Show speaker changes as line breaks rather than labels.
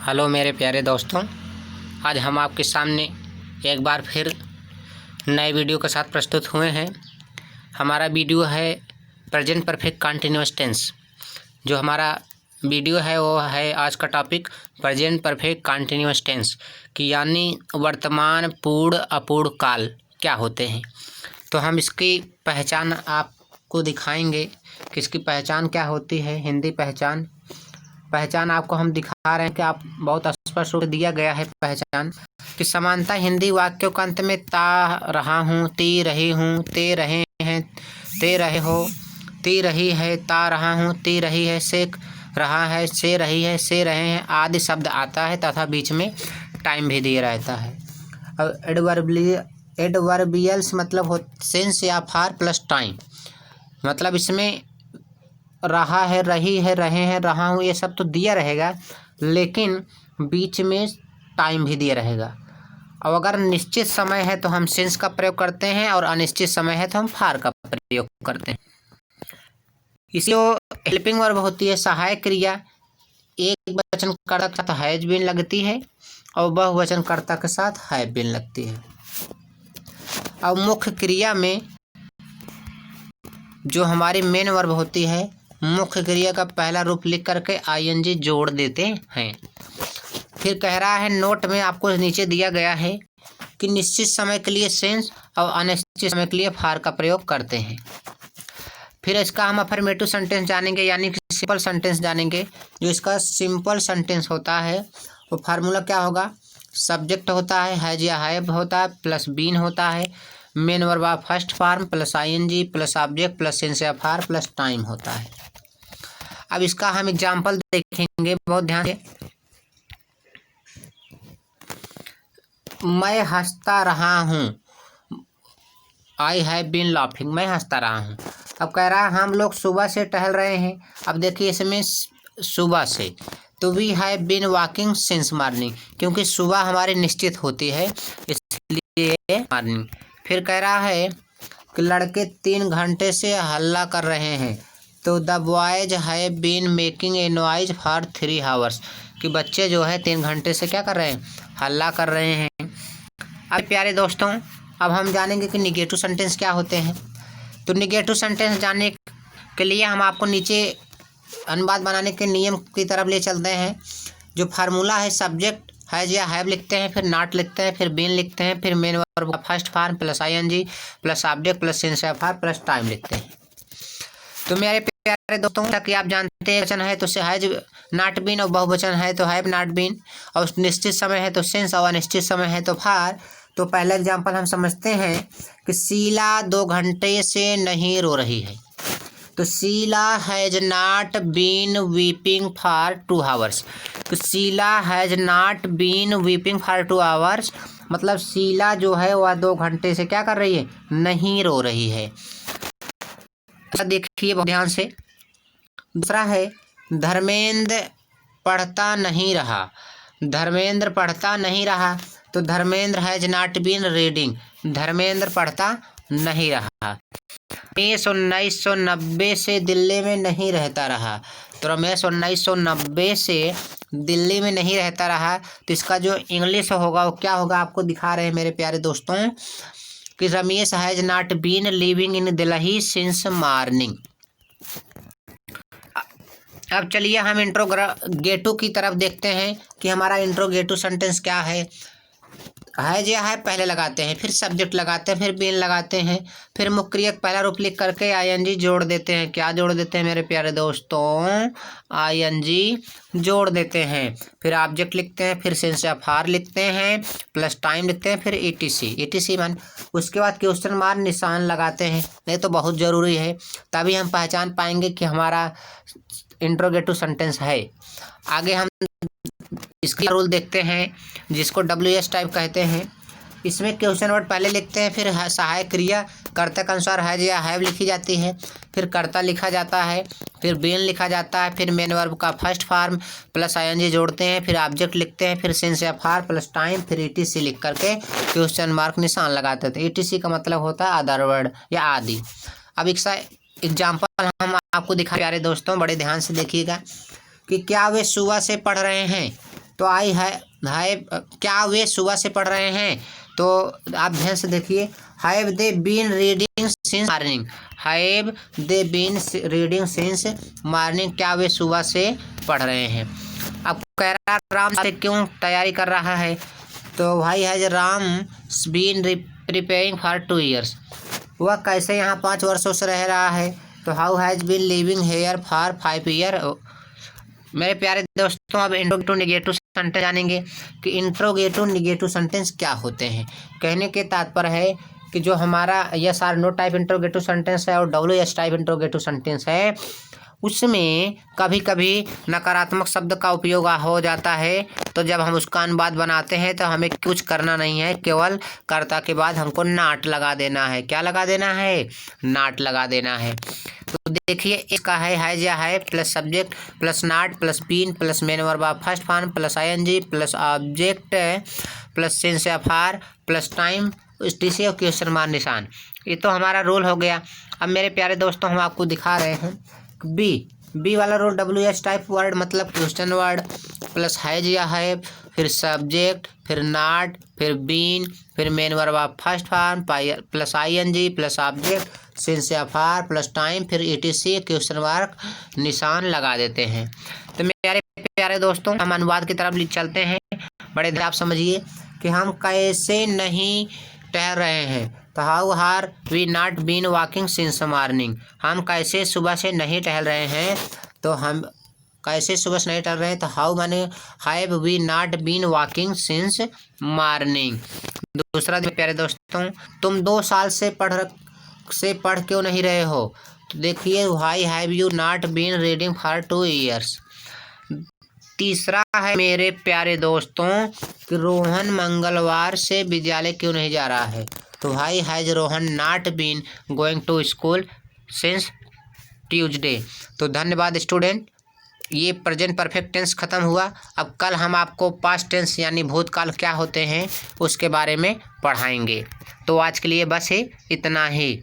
Hello मेरे प्यारे दोस्तों, आज हम आपके सामने एक बार फिर नए वीडियो के साथ प्रस्तुत हुए हैं। हमारा वीडियो है प्रेजेंट परफेक्ट कंटिन्यूअस टेंस। जो हमारा वीडियो है वो है आज का topic present perfect continuous tense कि यानी वर्तमान पूर्ण अपूर्ण काल क्या होते हैं। तो हम इसकी पहचान आपको दिखाएंगे कि इसकी पहचान क्या होती है। हिंदी पहचान आपको हम दिखा रहे हैं कि आप बहुत स्पष्ट रूप से दिया गया है पहचान कि समानता हिंदी वाक्यों के अंत में ता रहा हूँ, ती रही हूँ, ते रहे हैं, ते रहे हो, ती रही है, ता रहा हूँ, ती रही है, से रहा है, से रही है, से रहे हैं आदि शब्द आता है तथा बीच में टाइम भी दिया रहता है। अब एडवर्बियल्स मतलब हो सेंस या फार प्लस टाइम, मतलब इसमें रहा है, रही है, रहे हैं, रहा हूँ ये सब तो दिया रहेगा, लेकिन बीच में टाइम भी दिया रहेगा। और अगर निश्चित समय है तो हम सेंस का प्रयोग करते हैं और अनिश्चित समय है तो हम फार का प्रयोग करते हैं। इसलिए हेल्पिंग वर्ब होती है सहायक क्रिया, एक वचनकर्ता के साथ हैज बीन लगती है और बहुवचनकर्ता के साथ हैव बीन लगती है। और मुख्य क्रिया में जो हमारी मेन वर्ब होती है, मुख्य क्रिया का पहला रूप लिख करके आईएनजी जोड़ देते हैं। फिर कह रहा है नोट में आपको नीचे दिया गया है कि निश्चित समय के लिए सेंस और अनिश्चित समय के लिए फार का प्रयोग करते हैं। फिर इसका हम अफर्मेटिव सेंटेंस जानेंगे यानी कि सिंपल सेंटेंस जानेंगे। जो इसका सिंपल सेंटेंस होता है वो फार्मूला क्या होगा, सब्जेक्ट होता है, हैज या हैव होता है, प्लस बीन होता है, main verb of first form plus I N G plus object plus since या फार प्लस टाइम होता है। अब इसका हम एग्जाम्पल देखेंगे बहुत ध्यान से। मैं हंसता रहा हूँ, आई हैव बीन लाफिंग, मैं हंसता रहा हूँ। अब कह रहा है हम लोग सुबह से टहल रहे हैं। अब देखिए इसमें सुबह से तो we have been walking since morning, क्योंकि सुबह हमारी निश्चित होती है इसलिए मॉर्निंग। फिर कह रहा है कि लड़के 3 घंटे से हल्ला कर रहे हैं, तो the boys have been making a noise for 3 hours, कि बच्चे जो है 3 घंटे से क्या कर रहे हैं, हल्ला कर रहे हैं। अब प्यारे दोस्तों अब हम जानेंगे कि निगेटिव सेंटेंस क्या होते हैं। तो निगेटिव सेंटेंस जानने के लिए हम आपको नीचे अनुवाद बनाने के नियम की तरफ ले चलते हैं। जो फार्मूला है सब्जेक्ट हैज या हैव लिखते हैं, फिर नॉट लिखते हैं, फिर बीन लिखते हैं, फिर मेन वर्ब का first form plus I N G plus object plus since या फार प्लस टाइम लिखते हैं। तो मेरे प्यारे दोस्तों कि आप जानते हैं वचन है तो हैज नॉट बीन और बहुवचन है तो हैव नॉट बीन, और निश्चित समय है तो सेंस और अनिश्चित समय है तो फार। तो पहला एग्जाम्पल हम समझते हैं कि शीला 2 घंटे से नहीं रो रही है। तो Sheela has not been weeping for 2 hours. तो Sheela has not been weeping for 2 hours मतलब शीला जो है वह 2 घंटे से क्या कर रही है, नहीं रो रही है। देखिए बहुत ध्यान से। दूसरा है धर्मेंद्र पढ़ता नहीं रहा। धर्मेंद्र पढ़ता नहीं रहा तो Dharmendra has not been reading, Dharmendra पढ़ता नहीं रहा। रमेश 1990 से दिल्ली में नहीं रहता रहा। तो रमेश 1990 से दिल्ली में नहीं रहता रहा। तो इसका जो इंग्लिश होगा वो क्या होगा, आपको दिखा रहे हैं मेरे प्यारे दोस्तों कि Ramesh has not been living in Delhi since morning. अब चलिए हम इंट्रोगेटिव की तरफ देखते हैं कि हमारा इंट्रोगेटिव सेंटेंस क्या है। हैज या है पहले लगाते हैं, फिर सब्जेक्ट लगाते हैं, फिर बीन लगाते हैं, फिर मुख्य क्रिया पहला रूप लिख करके आईएनजी जोड़ देते हैं। क्या जोड़ देते हैं मेरे प्यारे दोस्तों, आईएनजी जोड़ देते हैं। फिर ऑब्जेक्ट लिखते हैं, फिर सेंस या फार लिखते हैं, प्लस टाइम लिखते हैं, फिर ईटीसी मान। उसके बाद क्वेश्चन मार्क निशान लगाते हैं, नहीं तो बहुत ज़रूरी है, तभी हम पहचान पाएंगे कि हमारा इंट्रोगेटिव सेंटेंस है। आगे हम इसका रूल देखते हैं जिसको WS टाइप कहते हैं। इसमें क्वेश्चन वर्ड पहले लिखते हैं, फिर सहायक क्रिया कर्ता के अनुसार हैज या हैव लिखी जाती है, फिर कर्ता लिखा जाता है, फिर बीन लिखा जाता है, फिर मेन वर्ब का फर्स्ट फॉर्म प्लस आईएनजी जोड़ते हैं, फिर ऑब्जेक्ट लिखते हैं, फिर सेंस या फार प्लस टाइम, फिर ईटीसी लिख करके क्वेश्चन मार्क निशान लगाते थे। ईटीसी का मतलब होता है अदर वर्ड या आदि। अब इसका एग्जाम्पल हम आपको दिखा प्यारे दोस्तों, बड़े ध्यान से देखिएगा कि क्या वे सुबह से पढ़ रहे हैं। तो आई है क्या वे सुबह से पढ़ रहे हैं? तो आप ध्यान से देखिए, have they been reading since morning, have they been reading since morning, क्या वे सुबह से पढ़ रहे हैं? अब कह रहा राम से क्यों तैयारी कर रहा है? तो भाई है Ram been preparing for 2 years, वह कैसे यहाँ 5 वर्षों से रह रहा है? तो how has been living here for 5 year. मेरे प्यारे दोस्तों, अब इंट्रोगेटिव नेगेटिव सेंटेंस जानेंगे कि इंट्रोगेटिव नेगेटिव सेंटेंस क्या होते हैं। कहने के तात्पर्य है कि जो हमारा yes or no type interrogative sentence है और WS टाइप इंट्रोगेटिव सेंटेंस है, उसमें कभी कभी नकारात्मक शब्द का उपयोग हो जाता है। तो जब हम उसका अनुवाद बनाते हैं तो हमें कुछ करना नहीं है, केवल कर्ता के बाद हमको नाट लगा देना है। क्या लगा देना है? नाट लगा देना है। तो देखिए, इसका है या है plus subject plus not plus been plus main verb of first form plus ING plus object plus since of or plus time TC और क्वेश्चन मार्क निशान। ये तो हमारा रोल हो गया। अब मेरे प्यारे दोस्तों, हम आपको दिखा रहे हैं बी वाला रोल WH टाइप वर्ड मतलब क्वेश्चन वर्ड प्लस हैज या है, फिर सब्जेक्ट, फिर नाट, फिर बीन, फिर main verb of first form plus ING plus object since of or plus time, फिर ETC क्वेश्चन मार्क निशान लगा देते हैं। तो मेरे प्यारे दोस्तों, हम अनुवाद की तरफ चलते हैं। बड़े ध्यान आप समझिए कि हम कैसे नहीं टहल रहे हैं। तो how have we not been walking since morning, हम कैसे सुबह से नहीं टहल रहे हैं। तो हम कैसे सुबह से नहीं टहल रहे हैं, तो हाउ माने have we not been walking since morning. दूसरा प्यारे दोस्तों, तुम 2 साल से पढ़ क्यों नहीं रहे हो? तो देखिए, why have you not been reading for 2 years. तीसरा है मेरे प्यारे दोस्तों कि रोहन मंगलवार से विद्यालय क्यों नहीं जा रहा है? तो why has Rohan not been going to school since Tuesday. तो धन्यवाद स्टूडेंट, ये प्रेजेंट परफेक्ट टेंस खत्म हुआ। अब कल हम आपको पास्ट टेंस यानी भूतकाल क्या होते हैं उसके बारे में पढ़ाएंगे। तो आज के लिए बस इतना ही।